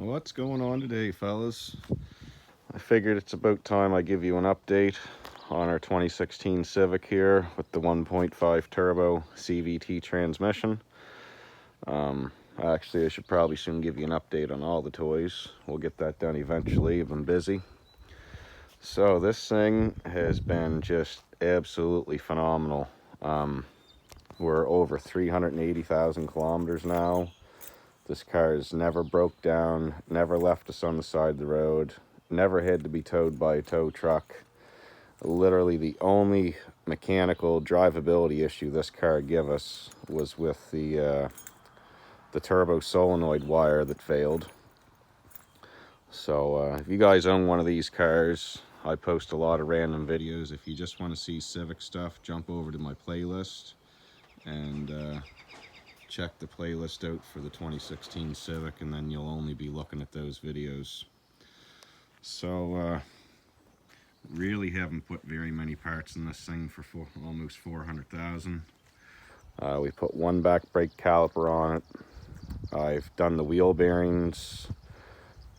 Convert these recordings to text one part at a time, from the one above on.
What's going on today, fellas? I figured it's about time I give you an update on our 2016 Civic here with the 1.5 turbo CVT transmission. Actually, I should probably soon give you an update on all the toys. We'll get that done eventually. I've been busy. So this thing has been just absolutely phenomenal. We're over 380,000 kilometers now. This car has never broke down, never left us on the side of the road, never had to be towed by a tow truck. Literally the only mechanical drivability issue this car gave us was with the turbo solenoid wire that failed. So if you guys own one of these cars, I post a lot of random videos. If you just want to see Civic stuff, jump over to my playlist and check the playlist out for the 2016 Civic, and then you'll only be looking at those videos. So really haven't put very many parts in this thing for almost 400,000. We put one back brake caliper on it. I've done the wheel bearings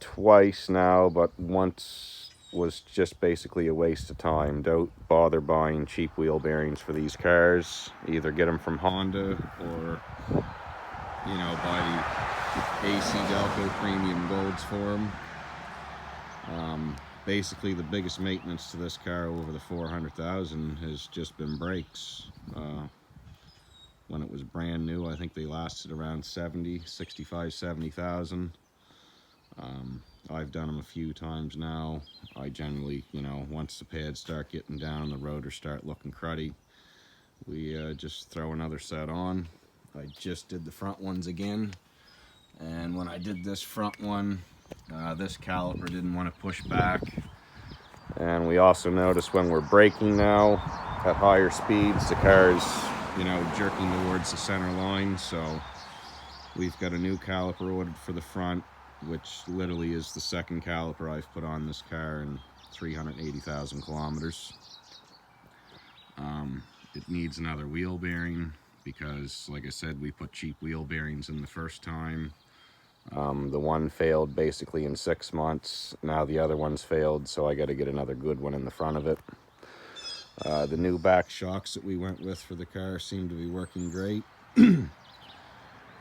twice now, but once was just basically a waste of time. Don't bother buying cheap wheel bearings for these cars. Either get them from Honda or, you know, buy the AC Delco Premium Golds for them. Basically, the biggest maintenance to this car over the 400,000 has just been brakes. When it was brand new, I think they lasted around 70,000. I've done them a few times now. I generally, you know, once the pads start getting down, the rotors start looking cruddy, we just throw another set on. I just did the front ones again, and when I did this front one, this caliper didn't want to push back. And we also notice when we're braking now at higher speeds, the car's, you know, jerking towards the center line. So we've got a new caliper ordered for the front, which literally is the second caliper I've put on this car in 380,000 kilometers. It needs another wheel bearing because, like I said, we put cheap wheel bearings in the first time. The one failed basically in 6 months. Now the other one's failed, so I got to get another good one in the front of it. The new back shocks that we went with for the car seem to be working great.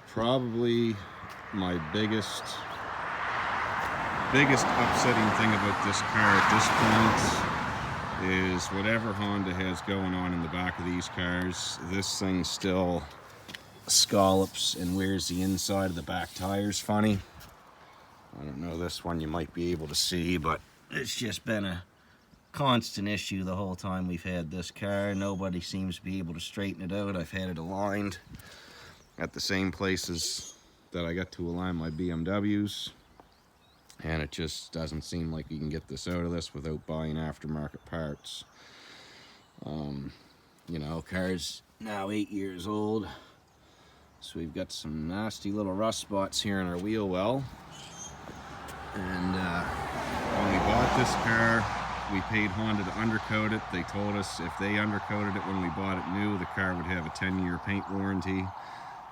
Probably my biggest upsetting thing about this car at this point is whatever Honda has going on in the back of these cars, this thing still scallops and wears the inside of the back tires funny. I don't know, this one you might be able to see, but it's just been a constant issue the whole time we've had this car. Nobody seems to be able to straighten it out. I've had it aligned at the same places that I got to align my BMWs, and it just doesn't seem like you can get this out of this without buying aftermarket parts. You know, car's now 8 years old, so we've got some nasty little rust spots here in our wheel well. And when we bought this car, we paid Honda to undercoat it. They told us if they undercoated it when we bought it new, the car would have a 10-year paint warranty.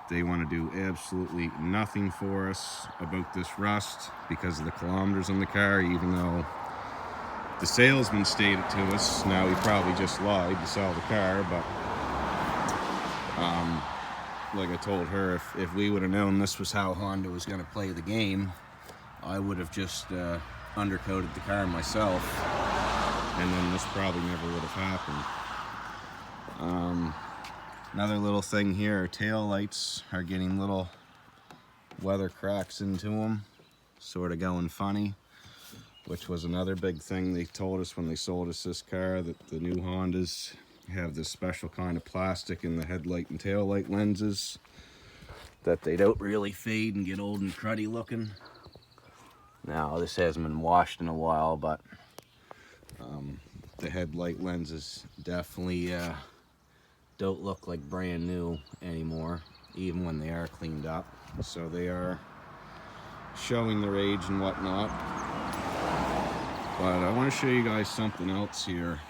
They want to do absolutely nothing for us about this rust because of the kilometers on the car, even though the salesman stated to us. Now, he probably just lied to sell the car, but like I told her, if we would have known this was how Honda was going to play the game, I would have just undercoated the car myself, and then this probably never would have happened. Another little thing here, our tail lights are getting little weather cracks into them, sort of going funny, which was another big thing they told us when they sold us this car, that the new Hondas have this special kind of plastic in the headlight and tail light lenses that they don't really fade and get old and cruddy looking. Now, this hasn't been washed in a while, but the headlight lenses definitely don't look like brand new anymore, even when they are cleaned up. So they are showing their age and whatnot. But I want to show you guys something else here.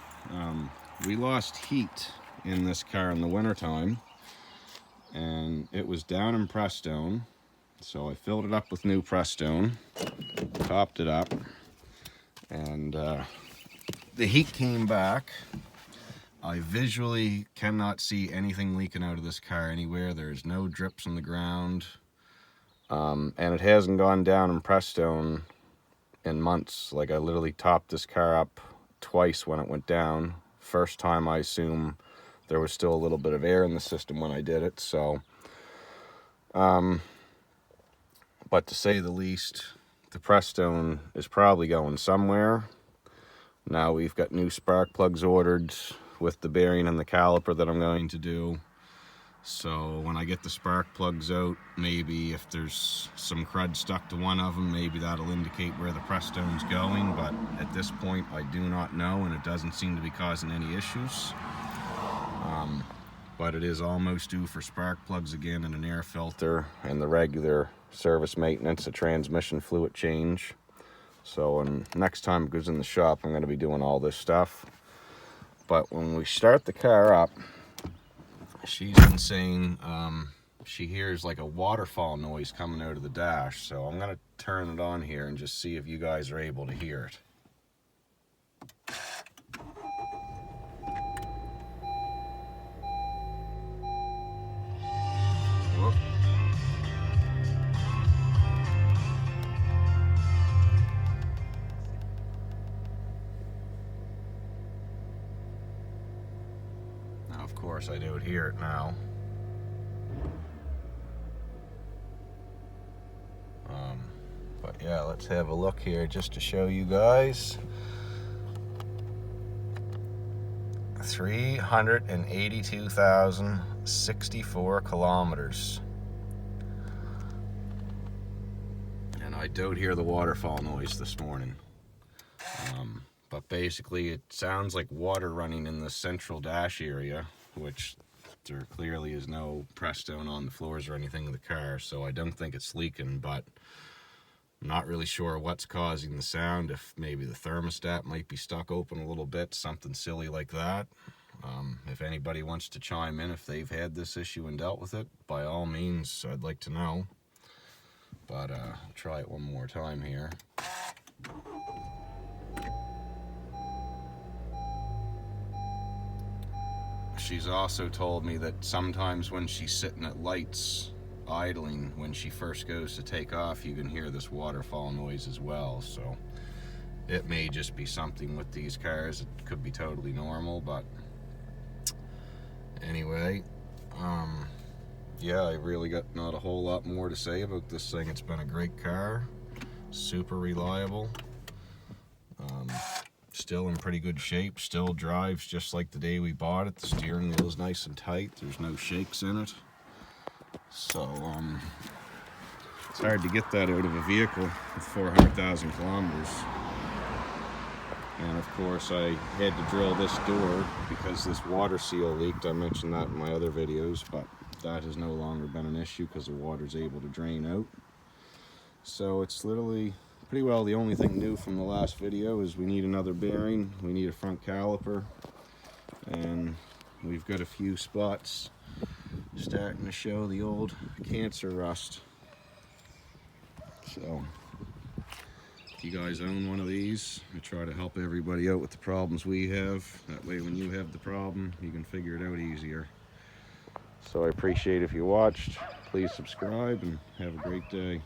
We lost heat in this car in the wintertime, and it was down in Prestone. So I filled it up with new Prestone. topped it up, and the heat came back. I visually cannot see anything leaking out of this car anywhere. There's no drips on the ground, and it hasn't gone down in Prestone in months. Like, I literally topped this car up twice when it went down. First time, I assume there was still a little bit of air in the system when I did it, so but to say the least, the Prestone is probably going somewhere. Now we've got new spark plugs ordered with the bearing and the caliper that I'm going to do. So when I get the spark plugs out, maybe if there's some crud stuck to one of them, maybe that'll indicate where the Prestone's going. But at this point, I do not know, and it doesn't seem to be causing any issues. But it is almost due for spark plugs again, and an air filter, and the regular service maintenance, a transmission fluid change. So next time it goes in the shop, I'm going to be doing all this stuff. But when we start the car up, she's been saying she hears like a waterfall noise coming out of the dash. So I'm going to turn it on here and just see if you guys are able to hear it. Whoop. Now, of course, I do hear it now. But yeah, let's have a look here just to show you guys. 382,064 kilometers. And I don't hear the waterfall noise this morning. But basically it sounds like water running in the central dash area, which there clearly is no Prestone on the floors or anything in the car, so I don't think it's leaking, but I'm not really sure what's causing the sound. If maybe the thermostat might be stuck open a little bit, something silly like that. If anybody wants to chime in if they've had this issue and dealt with it, by all means, I'd like to know. But I'll try it one more time here. She's also told me that sometimes when she's sitting at lights idling, when she first goes to take off, you can hear this waterfall noise as well. So it may just be something with these cars. It could be totally normal, but anyway, yeah, I really got not a whole lot more to say about this thing. It's been a great car, super reliable, still in pretty good shape, still drives just like the day we bought it. The steering wheel is nice and tight, there's no shakes in it. So it's hard to get that out of a vehicle with 400,000 kilometers. And of course I had to drill this door because this water seal leaked. I mentioned that in my other videos, but that has no longer been an issue because the water's able to drain out. So it's literally pretty well the only thing new from the last video is we need another bearing, we need a front caliper, and we've got a few spots starting to show the old cancer rust. So if you guys own one of these, I try to help everybody out with the problems we have. That way when you have the problem, you can figure it out easier. So I appreciate if you watched. Please subscribe and have a great day.